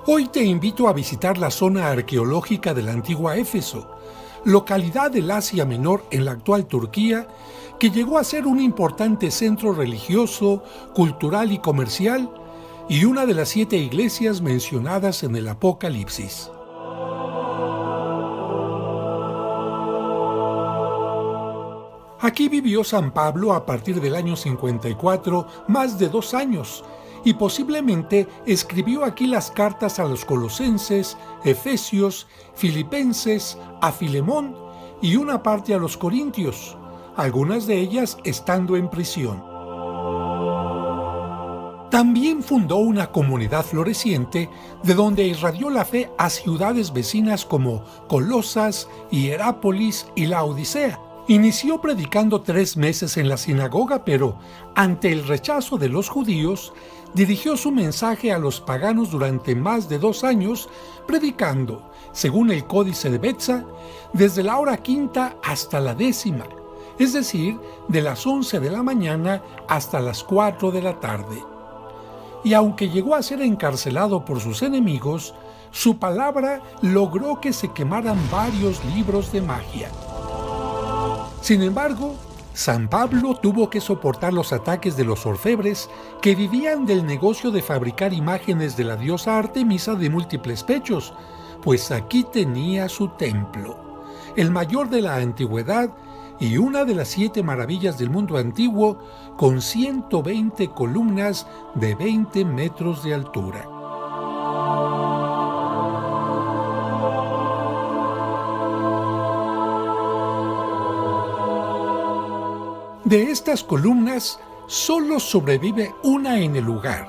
Hoy te invito a visitar la zona arqueológica de la antigua Éfeso, localidad del Asia Menor en la actual Turquía, que llegó a ser un importante centro religioso, cultural y comercial, y una de las 7 iglesias mencionadas en el Apocalipsis. Aquí vivió San Pablo a partir del año 54, más de 2 años, y posiblemente escribió aquí las cartas a los colosenses, efesios, filipenses, a Filemón y una parte a los corintios, algunas de ellas estando en prisión. También fundó una comunidad floreciente de donde irradió la fe a ciudades vecinas como Colosas, Hierápolis y Laodicea. Inició predicando 3 meses en la sinagoga, pero ante el rechazo de los judíos, dirigió su mensaje a los paganos durante más de 2 años, predicando, según el Códice de Betsa, desde la hora quinta hasta la 10ª, es decir, de las 11 de la mañana hasta las 4 de la tarde. Y aunque llegó a ser encarcelado por sus enemigos, su palabra logró que se quemaran varios libros de magia. Sin embargo, San Pablo tuvo que soportar los ataques de los orfebres que vivían del negocio de fabricar imágenes de la diosa Artemisa de múltiples pechos, pues aquí tenía su templo, el mayor de la antigüedad y una de las 7 maravillas del mundo antiguo, con 120 columnas de 20 metros de altura. De estas columnas, solo sobrevive una en el lugar.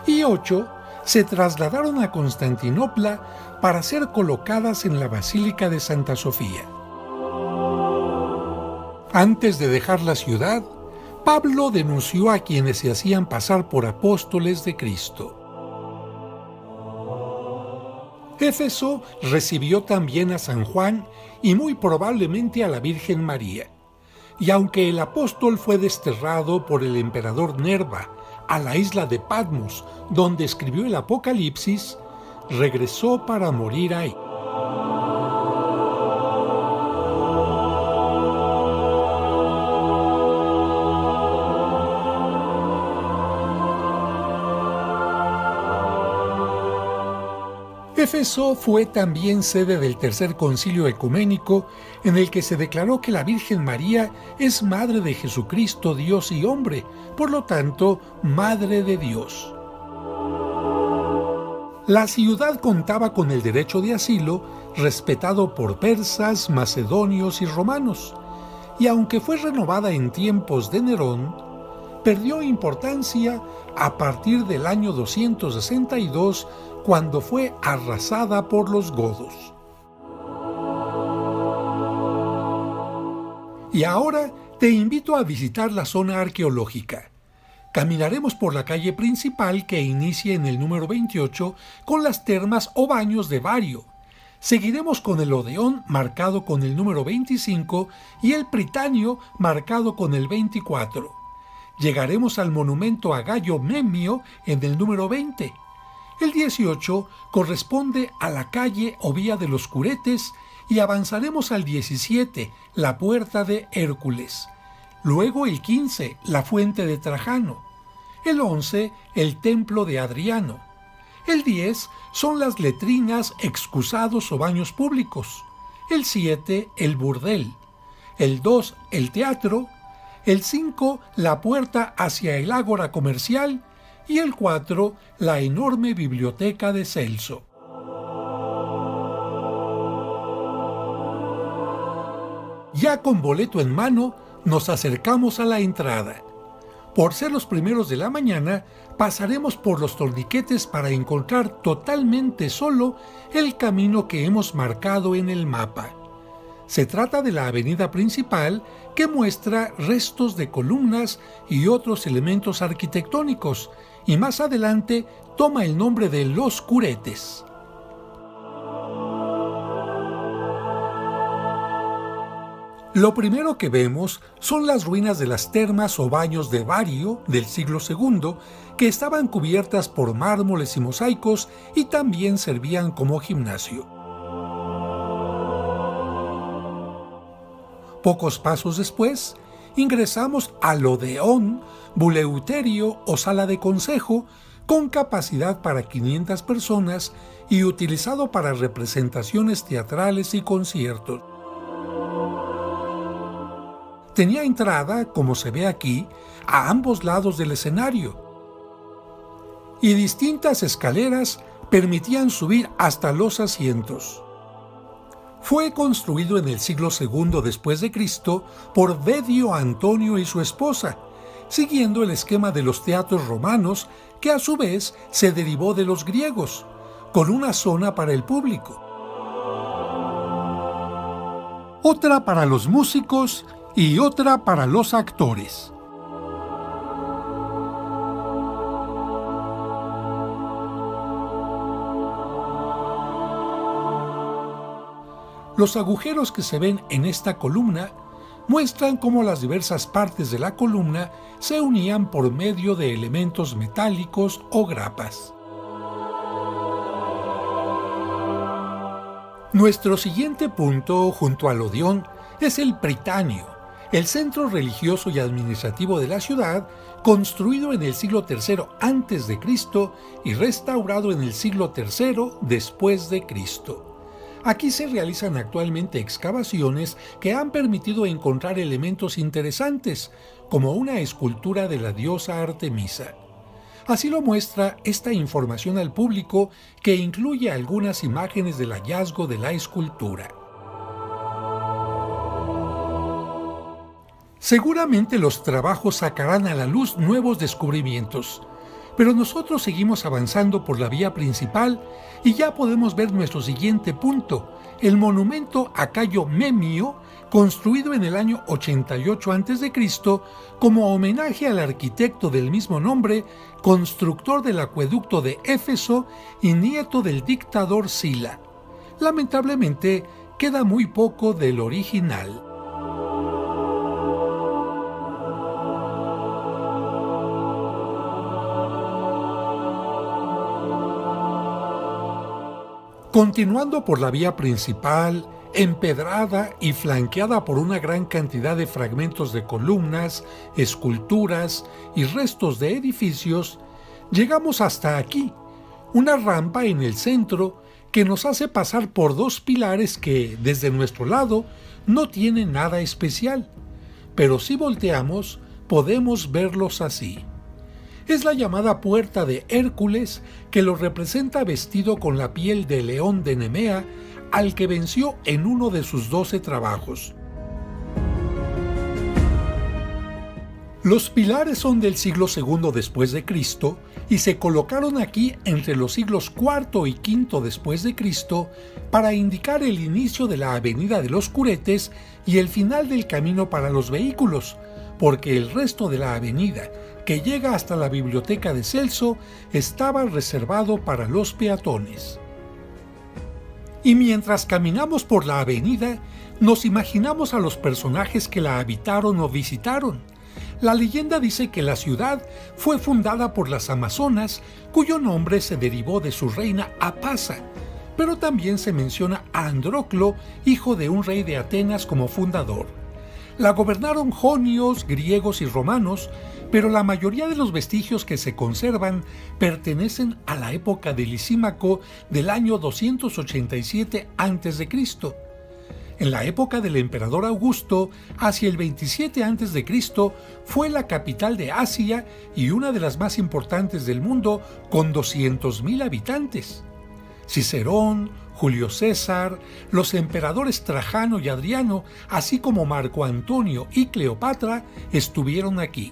Y 8 se trasladaron a Constantinopla para ser colocadas en la Basílica de Santa Sofía. Antes de dejar la ciudad, Pablo denunció a quienes se hacían pasar por apóstoles de Cristo. Éfeso recibió también a San Juan y muy probablemente a la Virgen María. Y aunque el apóstol fue desterrado por el emperador Nerva a la isla de Patmos, donde escribió el Apocalipsis, regresó para morir ahí. Éfeso fue también sede del Tercer Concilio Ecuménico, en el que se declaró que la Virgen María es Madre de Jesucristo, Dios y hombre, por lo tanto, Madre de Dios. La ciudad contaba con el derecho de asilo, respetado por persas, macedonios y romanos, y aunque fue renovada en tiempos de Nerón, perdió importancia a partir del año 262, cuando fue arrasada por los godos. Y ahora te invito a visitar la zona arqueológica. Caminaremos por la calle principal que inicia en el número 28 con las termas o baños de Vario. Seguiremos con el Odeón marcado con el número 25 y el Pritanio marcado con el 24. Llegaremos al monumento a Gayo Memio en el número 20. El 18 corresponde a la calle o vía de los Curetes y avanzaremos al 17, la puerta de Hércules. Luego el 15, la fuente de Trajano. El 11, el templo de Adriano. El 10 son las letrinas, excusados o baños públicos. El 7, el burdel. El 2, el teatro. El 5, la puerta hacia el ágora comercial. Y el 4, la enorme biblioteca de Celso. Ya con boleto en mano, nos acercamos a la entrada. Por ser los primeros de la mañana, pasaremos por los torniquetes para encontrar totalmente solo el camino que hemos marcado en el mapa. Se trata de la avenida principal que muestra restos de columnas y otros elementos arquitectónicos, y más adelante toma el nombre de Los Curetes. Lo primero que vemos son las ruinas de las termas o baños de Vario del siglo II, que estaban cubiertas por mármoles y mosaicos y también servían como gimnasio. Pocos pasos después, ingresamos al Odeón, Buleuterio o sala de consejo, con capacidad para 500 personas y utilizado para representaciones teatrales y conciertos. Tenía entrada, como se ve aquí, a ambos lados del escenario, y distintas escaleras permitían subir hasta los asientos. Fue construido en el siglo II después de Cristo por Dedio Antonio y su esposa, siguiendo el esquema de los teatros romanos, que a su vez se derivó de los griegos, con una zona para el público, otra para los músicos y otra para los actores. Los agujeros que se ven en esta columna muestran cómo las diversas partes de la columna se unían por medio de elementos metálicos o grapas. Nuestro siguiente punto, junto al Odeón, es el Prytaneo, el centro religioso y administrativo de la ciudad, construido en el siglo III a.C. y restaurado en el siglo III después de Cristo. Aquí se realizan actualmente excavaciones que han permitido encontrar elementos interesantes, como una escultura de la diosa Artemisa. Así lo muestra esta información al público, que incluye algunas imágenes del hallazgo de la escultura. Seguramente los trabajos sacarán a la luz nuevos descubrimientos, pero nosotros seguimos avanzando por la vía principal y ya podemos ver nuestro siguiente punto, el monumento a Cayo Memio, construido en el año 88 a.C. como homenaje al arquitecto del mismo nombre, constructor del acueducto de Éfeso y nieto del dictador Sila. Lamentablemente, queda muy poco del original. Continuando por la vía principal, empedrada y flanqueada por una gran cantidad de fragmentos de columnas, esculturas y restos de edificios, llegamos hasta aquí, una rampa en el centro que nos hace pasar por dos pilares que, desde nuestro lado, no tienen nada especial, pero si volteamos, podemos verlos así. Es la llamada Puerta de Hércules, que lo representa vestido con la piel de león de Nemea, al que venció en uno de sus 12 trabajos. Los pilares son del siglo II después de Cristo y se colocaron aquí entre los siglos IV y V después de Cristo para indicar el inicio de la Avenida de los Curetes y el final del camino para los vehículos, porque el resto de la avenida, que llega hasta la biblioteca de Celso, estaba reservado para los peatones. Y mientras caminamos por la avenida, nos imaginamos a los personajes que la habitaron o visitaron. La leyenda dice que la ciudad fue fundada por las Amazonas, cuyo nombre se derivó de su reina Apasa, pero también se menciona a Androclo, hijo de un rey de Atenas, como fundador. La gobernaron jonios, griegos y romanos, pero la mayoría de los vestigios que se conservan pertenecen a la época de Lisímaco del año 287 a.C. En la época del emperador Augusto, hacia el 27 a.C., fue la capital de Asia y una de las más importantes del mundo, con 200.000 habitantes. Cicerón, Julio César, los emperadores Trajano y Adriano, así como Marco Antonio y Cleopatra, estuvieron aquí.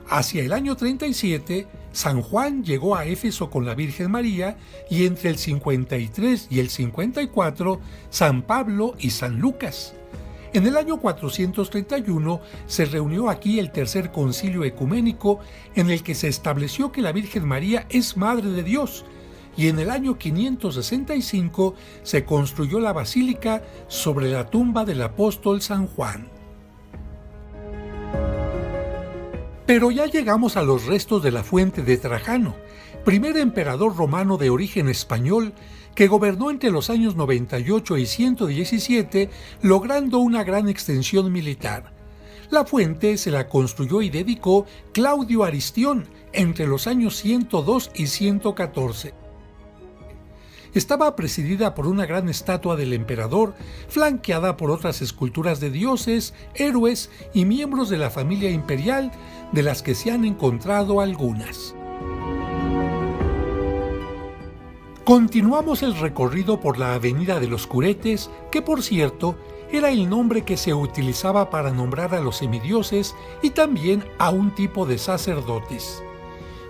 Hacia el año 37, San Juan llegó a Éfeso con la Virgen María y entre el 53 y el 54, San Pablo y San Lucas. En el año 431 se reunió aquí el Tercer Concilio Ecuménico, en el que se estableció que la Virgen María es Madre de Dios y en el año 565 se construyó la basílica sobre la tumba del apóstol San Juan. Pero ya llegamos a los restos de la fuente de Trajano, primer emperador romano de origen español que gobernó entre los años 98 y 117, logrando una gran extensión militar. La fuente se la construyó y dedicó Claudio Aristión entre los años 102 y 114. Estaba presidida por una gran estatua del emperador, flanqueada por otras esculturas de dioses, héroes y miembros de la familia imperial, de las que se han encontrado algunas. Continuamos el recorrido por la Avenida de los Curetes, que por cierto era el nombre que se utilizaba para nombrar a los semidioses y también a un tipo de sacerdotes.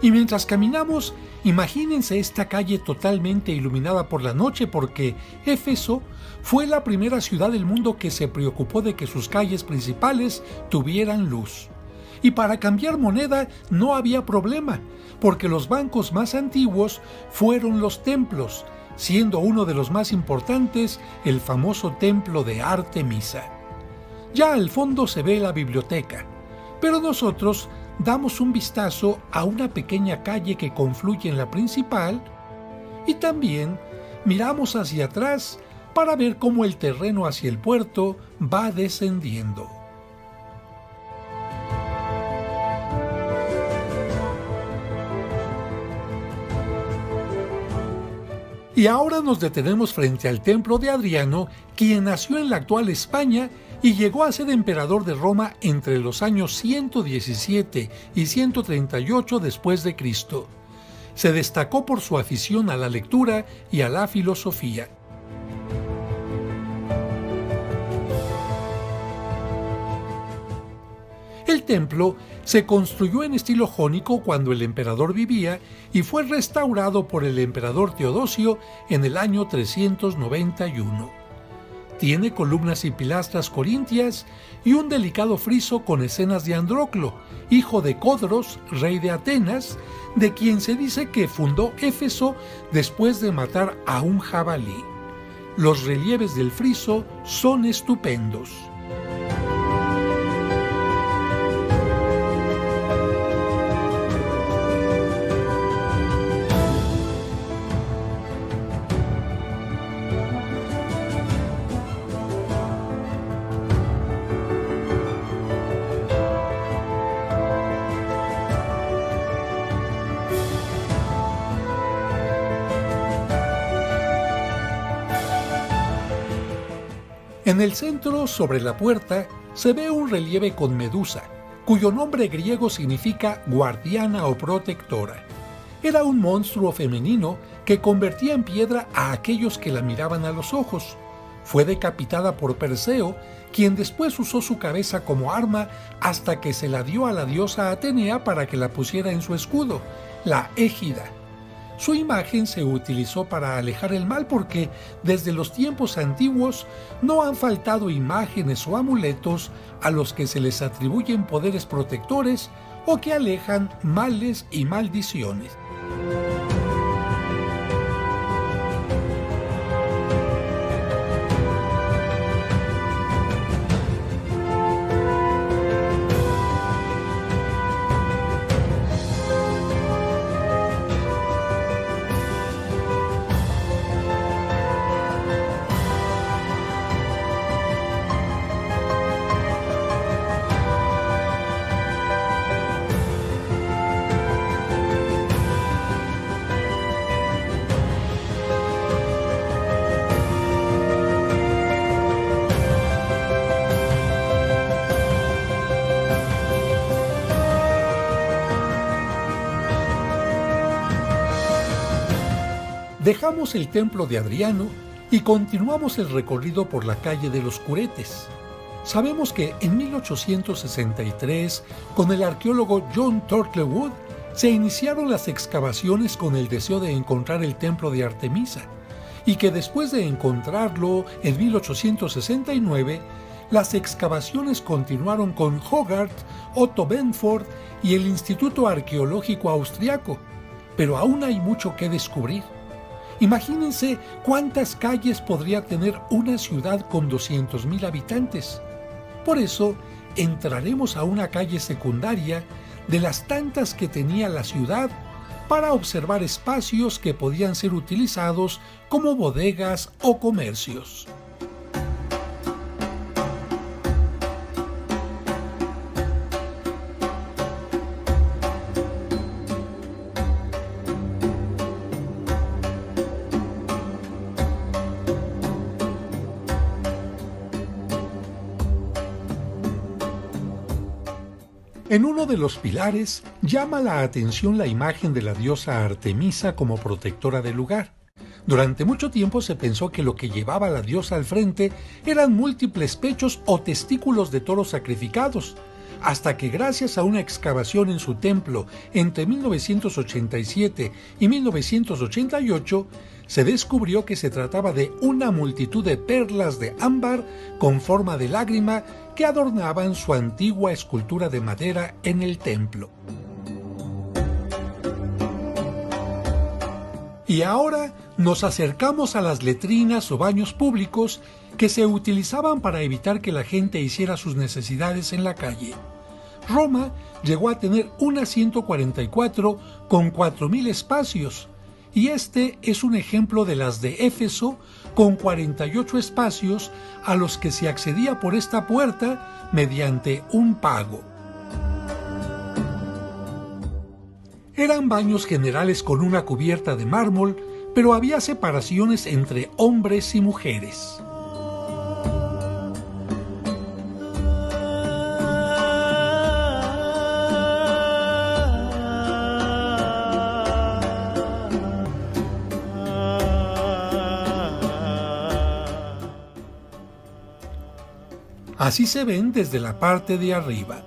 Y mientras caminamos, imagínense esta calle totalmente iluminada por la noche porque Éfeso fue la primera ciudad del mundo que se preocupó de que sus calles principales tuvieran luz. Y para cambiar moneda no había problema, porque los bancos más antiguos fueron los templos, siendo uno de los más importantes el famoso templo de Artemisa. Ya al fondo se ve la biblioteca, pero nosotros damos un vistazo a una pequeña calle que confluye en la principal y también miramos hacia atrás para ver cómo el terreno hacia el puerto va descendiendo. Y ahora nos detenemos frente al templo de Adriano, quien nació en la actual España y llegó a ser emperador de Roma entre los años 117 y 138 después de Cristo. Se destacó por su afición a la lectura y a la filosofía. El templo se construyó en estilo jónico cuando el emperador vivía y fue restaurado por el emperador Teodosio en el año 391. Tiene columnas y pilastras corintias y un delicado friso con escenas de Andróclo, hijo de Codros, rey de Atenas, de quien se dice que fundó Éfeso después de matar a un jabalí. Los relieves del friso son estupendos. En el centro, sobre la puerta, se ve un relieve con Medusa, cuyo nombre griego significa guardiana o protectora. Era un monstruo femenino que convertía en piedra a aquellos que la miraban a los ojos. Fue decapitada por Perseo, quien después usó su cabeza como arma hasta que se la dio a la diosa Atenea para que la pusiera en su escudo, la égida. Su imagen se utilizó para alejar el mal porque desde los tiempos antiguos no han faltado imágenes o amuletos a los que se les atribuyen poderes protectores o que alejan males y maldiciones. Dejamos el templo de Adriano y continuamos el recorrido por la calle de los Curetes. Sabemos que en 1863, con el arqueólogo John Turtlewood, se iniciaron las excavaciones con el deseo de encontrar el templo de Artemisa, y que después de encontrarlo en 1869, las excavaciones continuaron con Hogarth, Otto Benford y el Instituto Arqueológico Austriaco, pero aún hay mucho que descubrir. Imagínense cuántas calles podría tener una ciudad con 200,000 habitantes. Por eso, entraremos a una calle secundaria de las tantas que tenía la ciudad para observar espacios que podían ser utilizados como bodegas o comercios. En uno de los pilares llama la atención la imagen de la diosa Artemisa como protectora del lugar. Durante mucho tiempo se pensó que lo que llevaba a la diosa al frente eran múltiples pechos o testículos de toros sacrificados, hasta que gracias a una excavación en su templo entre 1987 y 1988, se descubrió que se trataba de una multitud de perlas de ámbar con forma de lágrima que adornaban su antigua escultura de madera en el templo. Y ahora nos acercamos a las letrinas o baños públicos que se utilizaban para evitar que la gente hiciera sus necesidades en la calle. Roma llegó a tener unas 144 con 4,000 espacios, y este es un ejemplo de las de Éfeso con 48 espacios a los que se accedía por esta puerta mediante un pago. Eran baños generales con una cubierta de mármol, pero había separaciones entre hombres y mujeres. Así se ven desde la parte de arriba.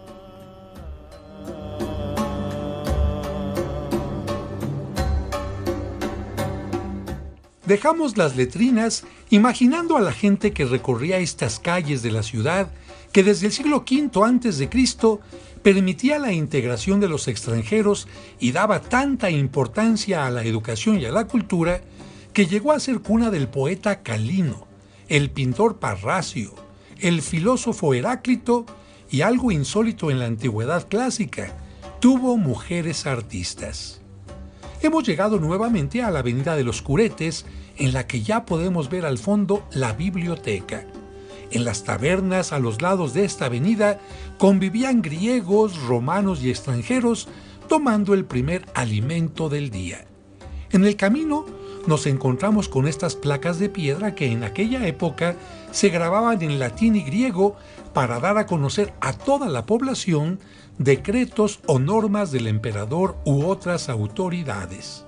Dejamos las letrinas imaginando a la gente que recorría estas calles de la ciudad que desde el siglo V a.C. permitía la integración de los extranjeros y daba tanta importancia a la educación y a la cultura que llegó a ser cuna del poeta Calino, el pintor Parrasio, el filósofo Heráclito y algo insólito en la antigüedad clásica, tuvo mujeres artistas. Hemos llegado nuevamente a la avenida de los Curetes, en la que ya podemos ver al fondo la biblioteca. En las tabernas a los lados de esta avenida convivían griegos, romanos y extranjeros tomando el primer alimento del día. En el camino nos encontramos con estas placas de piedra que en aquella época se grababan en latín y griego para dar a conocer a toda la población decretos o normas del emperador u otras autoridades.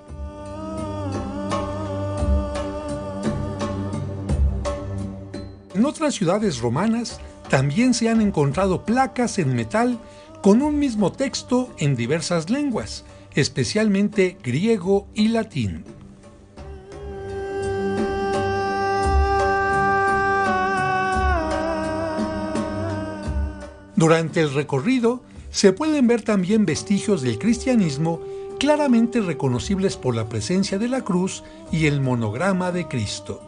En otras ciudades romanas también se han encontrado placas en metal con un mismo texto en diversas lenguas, especialmente griego y latín. Durante el recorrido se pueden ver también vestigios del cristianismo claramente reconocibles por la presencia de la cruz y el monograma de Cristo.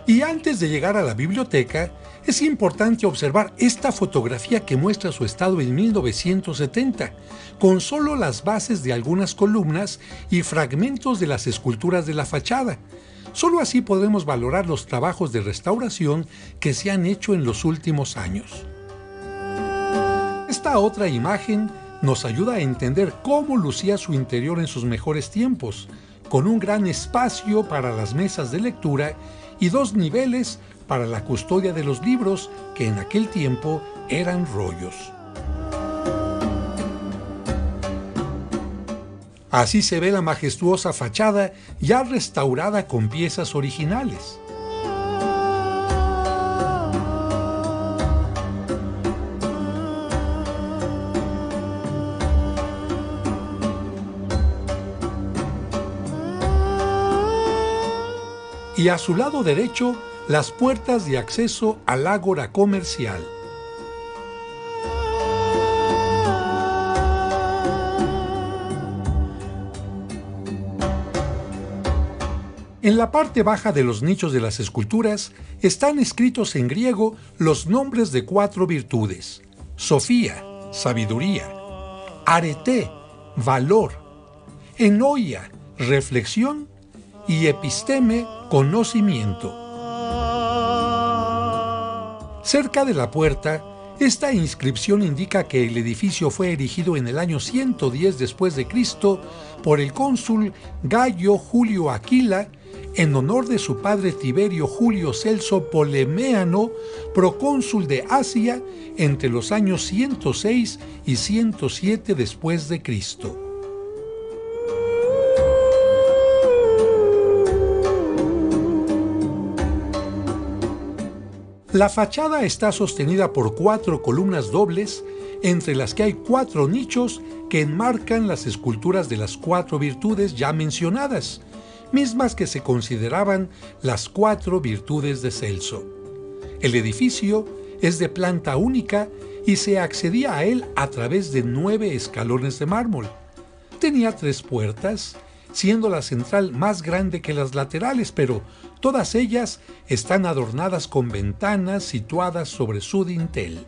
Y antes de llegar a la biblioteca, es importante observar esta fotografía que muestra su estado en 1970, con solo las bases de algunas columnas y fragmentos de las esculturas de la fachada. Solo así podremos valorar los trabajos de restauración que se han hecho en los últimos años. Esta otra imagen nos ayuda a entender cómo lucía su interior en sus mejores tiempos, con un gran espacio para las mesas de lectura y 2 niveles para la custodia de los libros, que en aquel tiempo eran rollos. Así se ve la majestuosa fachada ya restaurada con piezas originales. y a su lado derecho las puertas de acceso al ágora comercial. En la parte baja de los nichos de las esculturas están escritos en griego los nombres de 4 virtudes: Sofía, sabiduría; Arete, valor; Enoia, reflexión; y Episteme, conocimiento. Cerca de la puerta, esta inscripción indica que el edificio fue erigido en el año 110 después de Cristo por el cónsul Gayo Julio Aquila en honor de su padre Tiberio Julio Celso Poleméano, procónsul de Asia entre los años 106 y 107 después de Cristo. La fachada está sostenida por 4 columnas dobles, entre las que hay 4 nichos que enmarcan las esculturas de las 4 virtudes ya mencionadas, mismas que se consideraban las 4 virtudes de Celso. El edificio es de planta única y se accedía a él a través de 9 escalones de mármol. Tenía 3 puertas, siendo la central más grande que las laterales, pero todas ellas están adornadas con ventanas situadas sobre su dintel.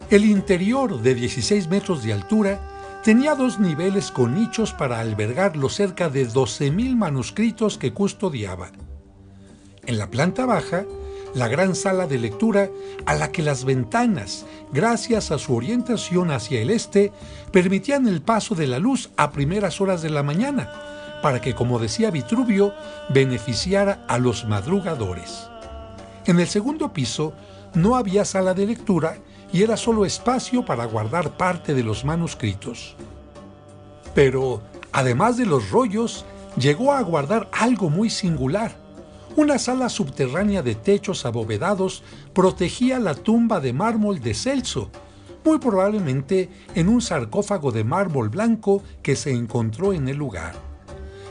El interior, de 16 metros de altura, tenía 2 niveles con nichos para albergar los cerca de 12,000 manuscritos que custodiaba. En la planta baja, la gran sala de lectura, a la que las ventanas, gracias a su orientación hacia el este, permitían el paso de la luz a primeras horas de la mañana, para que, como decía Vitruvio, beneficiara a los madrugadores. En el segundo piso no había sala de lectura y era solo espacio para guardar parte de los manuscritos. Pero, además de los rollos, llegó a guardar algo muy singular. Una sala subterránea de techos abovedados protegía la tumba de mármol de Celso, muy probablemente en un sarcófago de mármol blanco que se encontró en el lugar.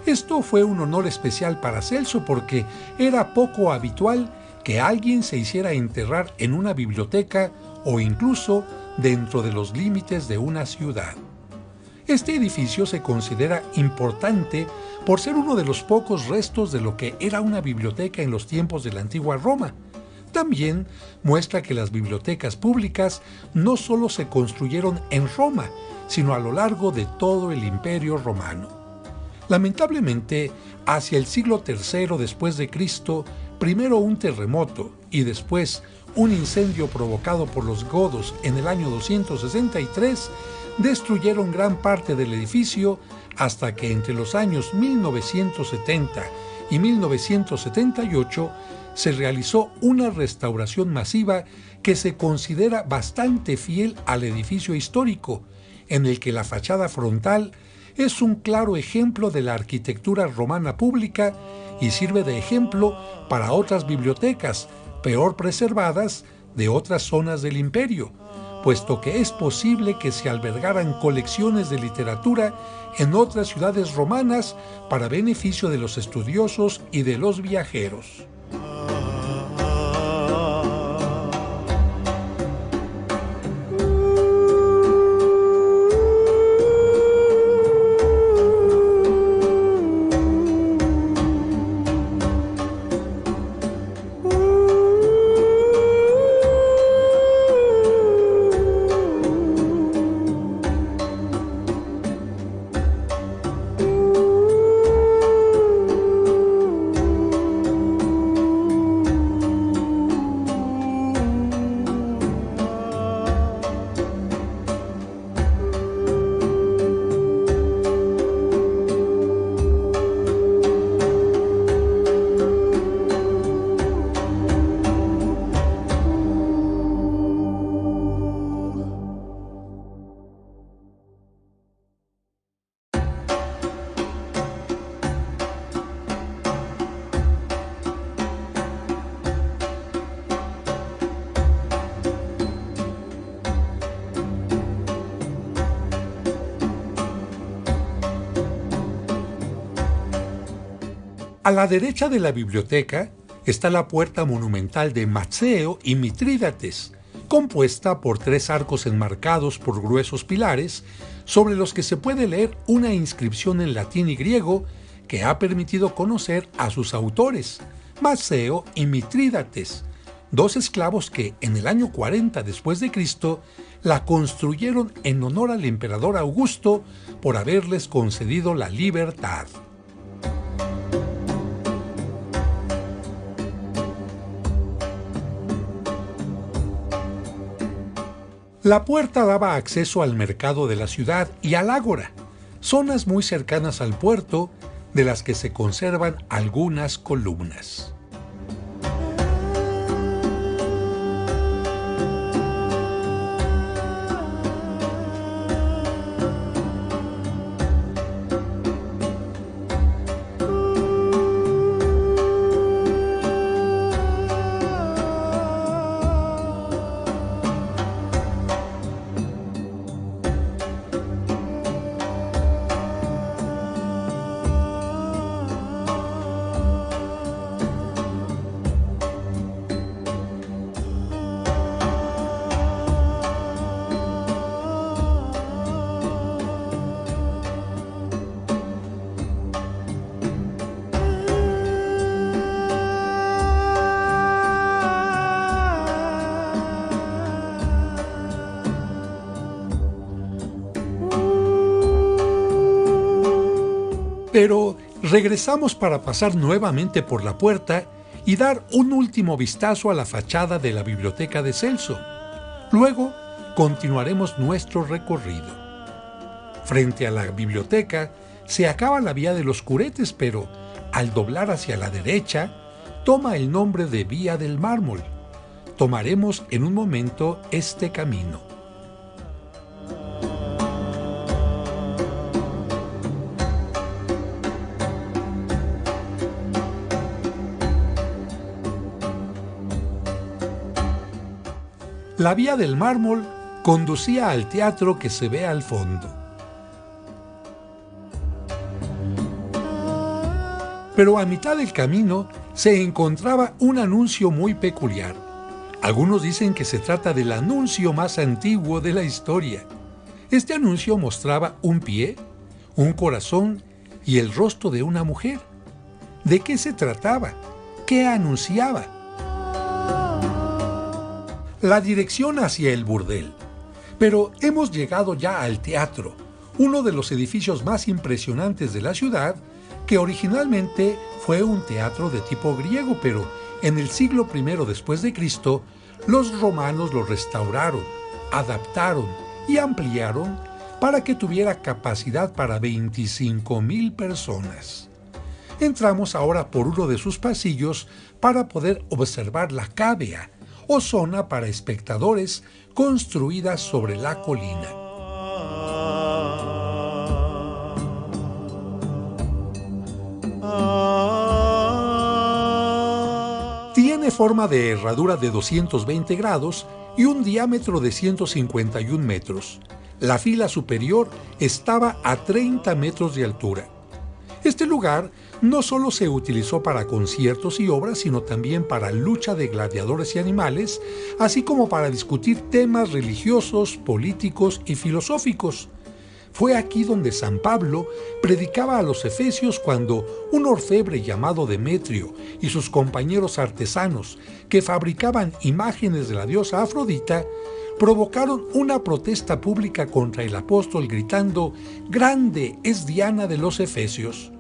Esto fue un honor especial para Celso porque era poco habitual que alguien se hiciera enterrar en una biblioteca o incluso dentro de los límites de una ciudad. Este edificio se considera importante por ser uno de los pocos restos de lo que era una biblioteca en los tiempos de la antigua Roma. También muestra que las bibliotecas públicas no solo se construyeron en Roma, sino a lo largo de todo el Imperio Romano. Lamentablemente, hacia el siglo III después de Cristo, primero un terremoto y después un incendio provocado por los godos en el año 263 destruyeron gran parte del edificio hasta que entre los años 1970 y 1978 se realizó una restauración masiva que se considera bastante fiel al edificio histórico, en el que la fachada frontal es un claro ejemplo de la arquitectura romana pública y sirve de ejemplo para otras bibliotecas peor preservadas de otras zonas del imperio, puesto que es posible que se albergaran colecciones de literatura en otras ciudades romanas para beneficio de los estudiosos y de los viajeros. A la derecha de la biblioteca está la puerta monumental de Mazzeo y Mitrídates, compuesta por 3 arcos enmarcados por gruesos pilares, sobre los que se puede leer una inscripción en latín y griego que ha permitido conocer a sus autores, Mazzeo y Mitrídates, 2 esclavos que en el año 40 después de Cristo la construyeron en honor al emperador Augusto por haberles concedido la libertad. La puerta daba acceso al mercado de la ciudad y al ágora, zonas muy cercanas al puerto, de las que se conservan algunas columnas. Pero regresamos para pasar nuevamente por la puerta y dar un último vistazo a la fachada de la biblioteca de Celso. Luego continuaremos nuestro recorrido. Frente a la biblioteca se acaba la vía de los Curetes, pero al doblar hacia la derecha toma el nombre de Vía del Mármol. Tomaremos en un momento este camino. La Vía del Mármol conducía al teatro que se ve al fondo. Pero a mitad del camino se encontraba un anuncio muy peculiar. Algunos dicen que se trata del anuncio más antiguo de la historia. Este anuncio mostraba un pie, un corazón y el rostro de una mujer. ¿De qué se trataba? ¿Qué anunciaba? La dirección hacia el burdel. Pero hemos llegado ya al teatro, uno de los edificios más impresionantes de la ciudad, que originalmente fue un teatro de tipo griego, pero en el siglo I después de Cristo, los romanos lo restauraron, adaptaron y ampliaron para que tuviera capacidad para 25,000 personas. Entramos ahora por uno de sus pasillos para poder observar la cavea, o zona para espectadores construida sobre la colina. Tiene forma de herradura de 220 grados y un diámetro de 151 metros. La fila superior estaba a 30 metros de altura. Este lugar no solo se utilizó para conciertos y obras, sino también para lucha de gladiadores y animales, así como para discutir temas religiosos, políticos y filosóficos. Fue aquí donde San Pablo predicaba a los efesios cuando un orfebre llamado Demetrio y sus compañeros artesanos, que fabricaban imágenes de la diosa Afrodita, provocaron una protesta pública contra el apóstol gritando: «¡Grande es Diana de los Efesios!».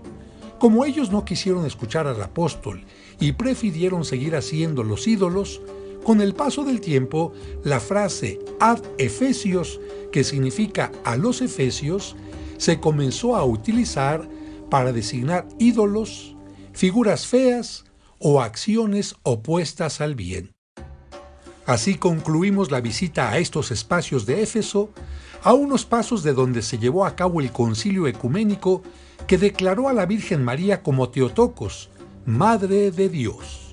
Como ellos no quisieron escuchar al apóstol y prefirieron seguir haciendo los ídolos, con el paso del tiempo, la frase ad Efesios, que significa a los efesios, se comenzó a utilizar para designar ídolos, figuras feas o acciones opuestas al bien. Así concluimos la visita a estos espacios de Éfeso, a unos pasos de donde se llevó a cabo el concilio ecuménico que declaró a la Virgen María como Theotokos, Madre de Dios.